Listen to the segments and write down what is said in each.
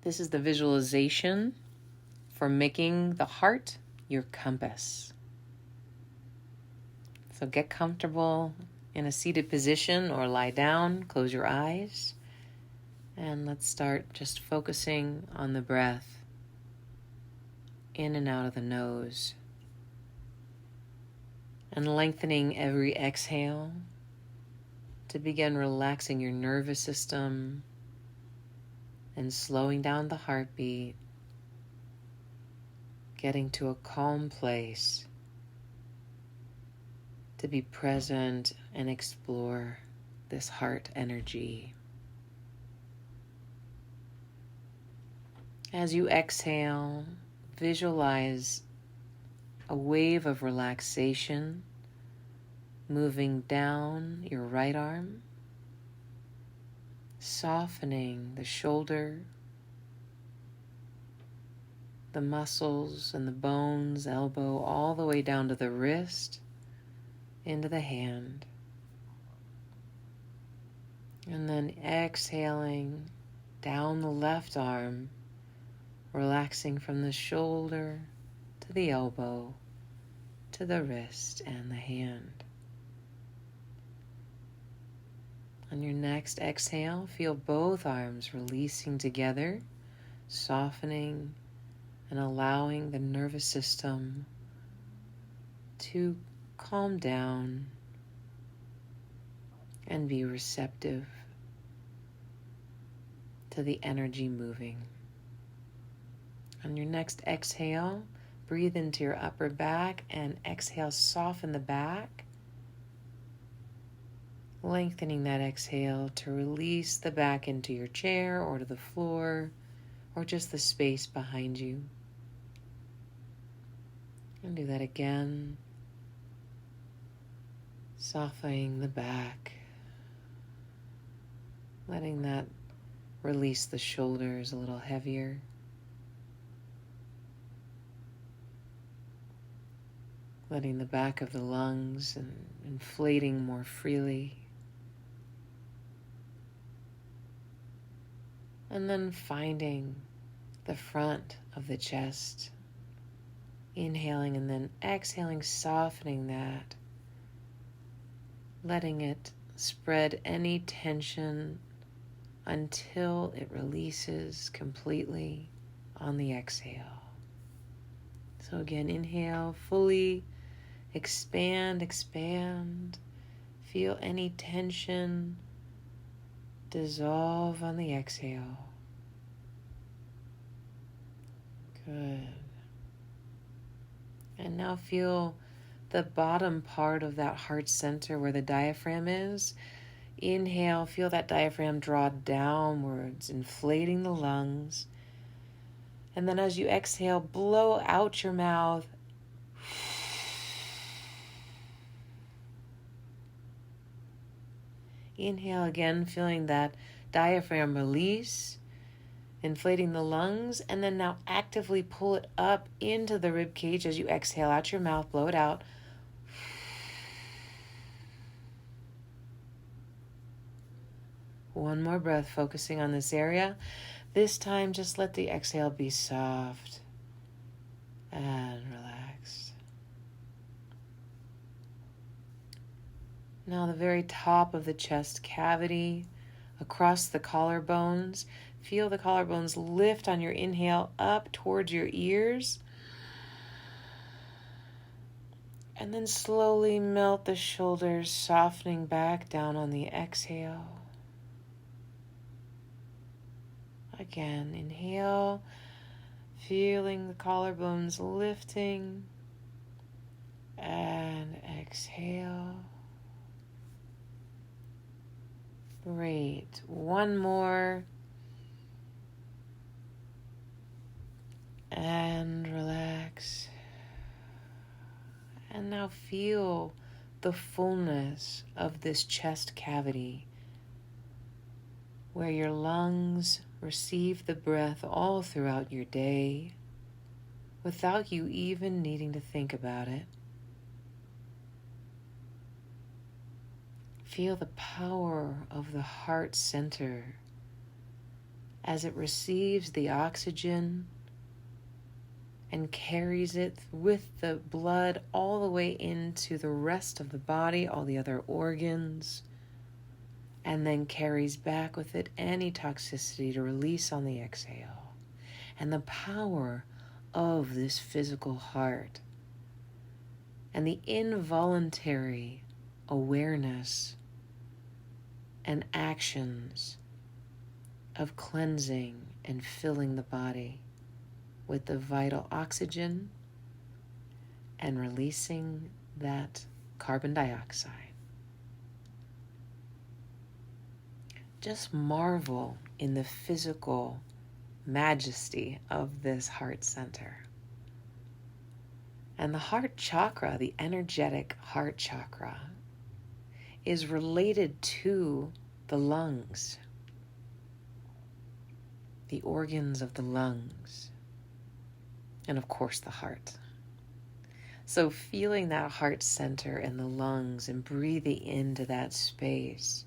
This is the visualization for making the heart your compass. So get comfortable in a seated position or lie down, close your eyes, and let's start just focusing on the breath in and out of the nose and lengthening every exhale to begin relaxing your nervous system and slowing down the heartbeat, getting to a calm place to be present and explore this heart energy. As you exhale, visualize a wave of relaxation moving down your right arm, softening the shoulder, the muscles and the bones, elbow, all the way down to the wrist, into the hand. And then exhaling down the left arm, relaxing from the shoulder to the elbow, to the wrist and the hand. On your next exhale, feel both arms releasing together, softening and allowing the nervous system to calm down and be receptive to the energy moving. On your next exhale, breathe into your upper back and exhale, soften the back, lengthening that exhale to release the back into your chair or to the floor or just the space behind you. And do that again, softening the back, letting that release the shoulders a little heavier. Letting the back of the lungs and inflating more freely. And then finding the front of the chest. Inhaling and then exhaling, softening that. Letting it spread any tension until it releases completely on the exhale. So again, inhale, fully expand. Feel any tension dissolve on the exhale. Good. And now feel the bottom part of that heart center where the diaphragm is. Inhale, feel that diaphragm draw downwards, inflating the lungs. And then as you exhale, blow out your mouth. Inhale again, feeling that diaphragm release, inflating the lungs, and then now actively pull it up into the rib cage as you exhale out your mouth, blow it out. One more breath, focusing on this area. This time, just let the exhale be soft and relaxed. Now the very top of the chest cavity, across the collarbones. Feel the collarbones lift on your inhale up towards your ears. And then slowly melt the shoulders, softening back down on the exhale. Again, inhale, feeling the collarbones lifting. And exhale. Great. One more. And relax. And now feel the fullness of this chest cavity where your lungs receive the breath all throughout your day without you even needing to think about it. Feel the power of the heart center as it receives the oxygen and carries it with the blood all the way into the rest of the body, all the other organs, and then carries back with it any toxicity to release on the exhale. And the power of this physical heart and the involuntary awareness and actions of cleansing and filling the body with the vital oxygen and releasing that carbon dioxide. Just marvel in the physical majesty of this heart center. And the heart chakra, the energetic heart chakra, is related to the lungs, the organs of the lungs, and of course the heart. So feeling that heart center in the lungs and breathing into that space.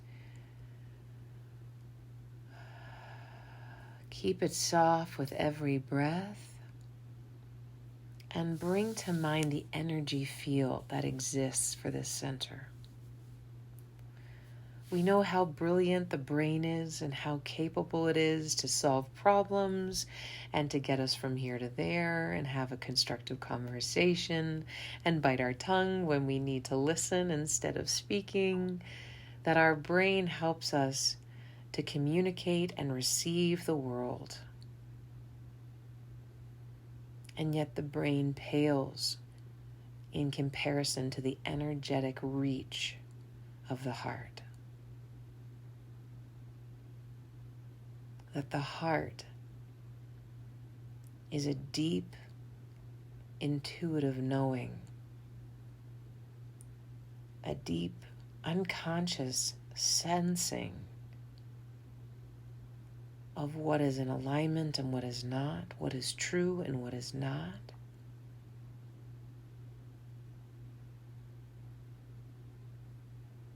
Keep it soft with every breath and bring to mind the energy field that exists for this center. We know how brilliant the brain is and how capable it is to solve problems and to get us from here to there and have a constructive conversation and bite our tongue when we need to listen instead of speaking, that our brain helps us to communicate and receive the world. And yet the brain pales in comparison to the energetic reach of the heart. That the heart is a deep, intuitive knowing, a deep, unconscious sensing of what is in alignment and what is not, what is true and what is not.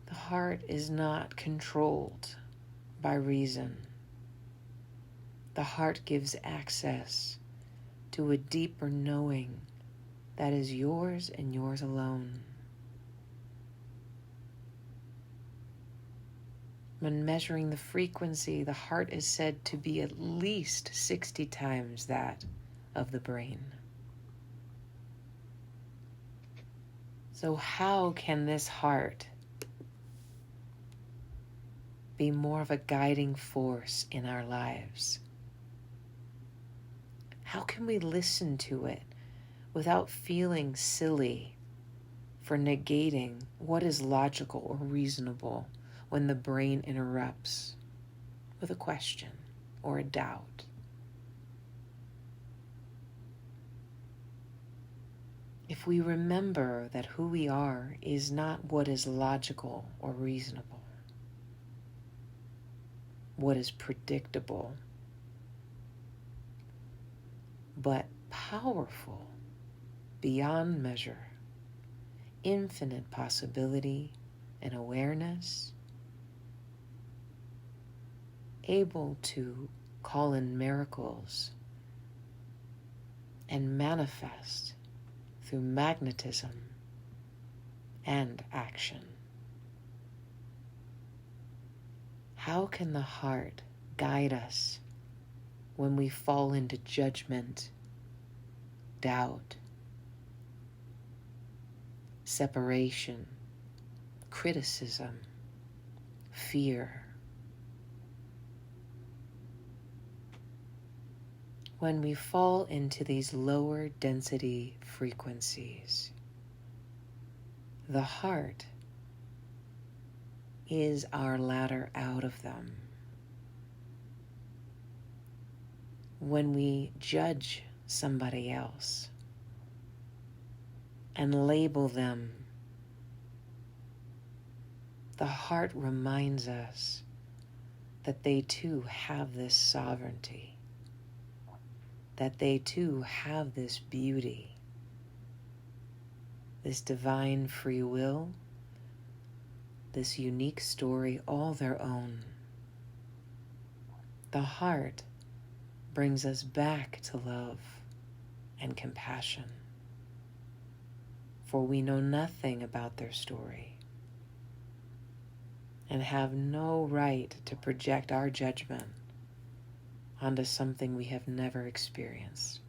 The heart is not controlled by reason. The heart gives access to a deeper knowing that is yours and yours alone. When measuring the frequency, the heart is said to be at least 60 times that of the brain. So how can this heart be more of a guiding force in our lives? How can we listen to it without feeling silly for negating what is logical or reasonable when the brain interrupts with a question or a doubt? If we remember that who we are is not what is logical or reasonable, what is predictable, but powerful beyond measure, infinite possibility and awareness, able to call in miracles and manifest through magnetism and action. How can the heart guide us when we fall into judgment, doubt, separation, criticism, fear? When we fall into these lower density frequencies, the heart is our ladder out of them. When we judge somebody else and label them, the heart reminds us that they too have this sovereignty, that they too have this beauty, this divine free will, this unique story all their own. The heart brings us back to love and compassion, for we know nothing about their story and have no right to project our judgment onto something we have never experienced.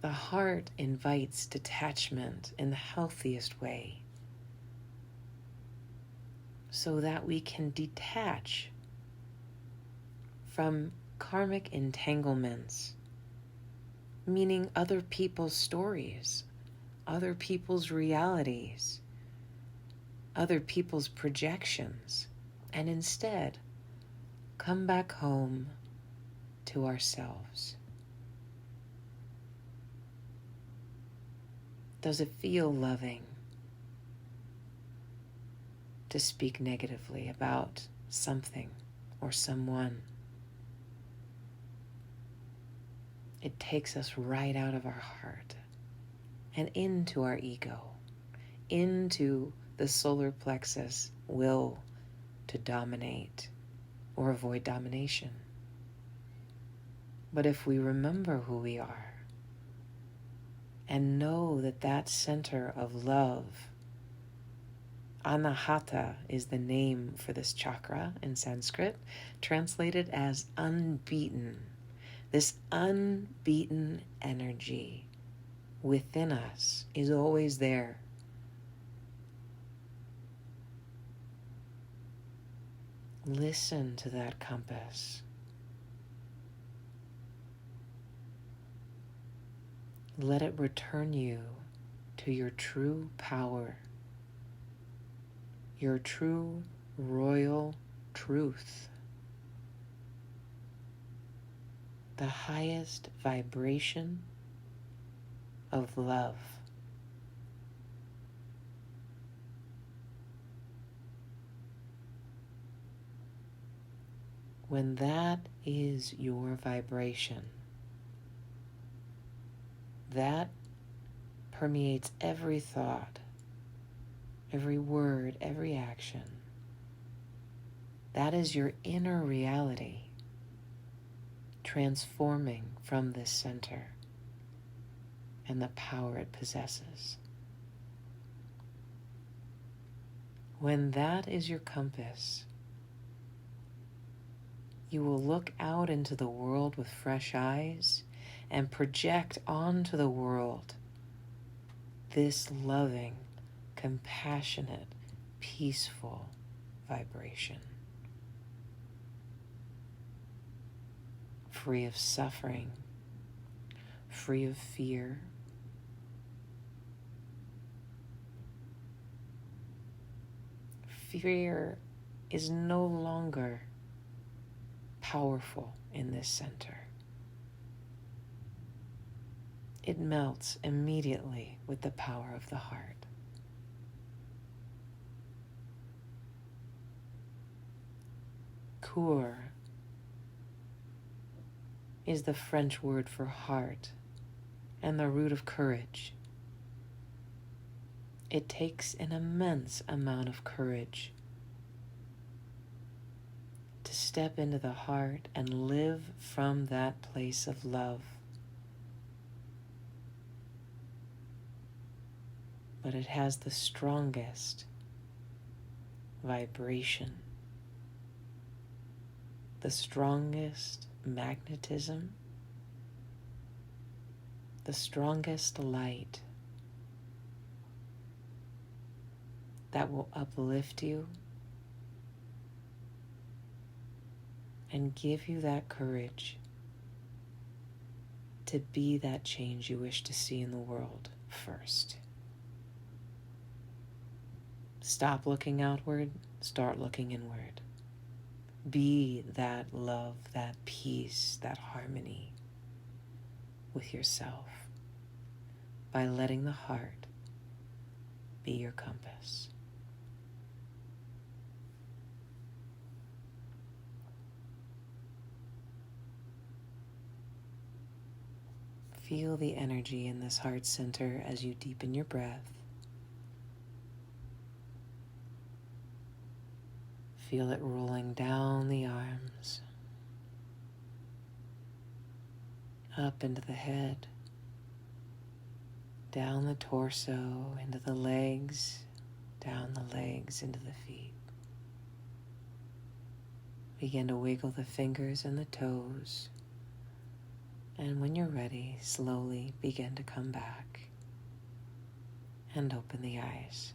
The heart invites detachment in the healthiest way so that we can detach from karmic entanglements, meaning other people's stories, other people's realities, other people's projections, and instead come back home to ourselves. Does it feel loving to speak negatively about something or someone? It takes us right out of our heart and into our ego, into the solar plexus will to dominate or avoid domination. But if we remember who we are and know that that center of love, Anahata is the name for this chakra in Sanskrit, translated as unbeaten. This unbeaten energy within us is always there. Listen to that compass. Let it return you to your true power, your true royal truth, the highest vibration of love. When that is your vibration, that permeates every thought, every word, every action. That is your inner reality transforming from this center and the power it possesses. When that is your compass, you will look out into the world with fresh eyes and project onto the world this loving, compassionate, peaceful vibration, free of suffering, free of fear, fear is no longer powerful in this center. It melts immediately with the power of the heart. Cœur is the French word for heart and the root of courage. It takes an immense amount of courage to step into the heart and live from that place of love. But it has the strongest vibration, the strongest magnetism, the strongest light that will uplift you and give you that courage to be that change you wish to see in the world first. Stop looking outward, start looking inward. Be that love, that peace, that harmony with yourself by letting the heart be your compass. Feel the energy in this heart center as you deepen your breath. Feel it rolling down the arms, up into the head, down the torso, into the legs, down the legs, into the feet. Begin to wiggle the fingers and the toes, and when you're ready, slowly begin to come back and open the eyes.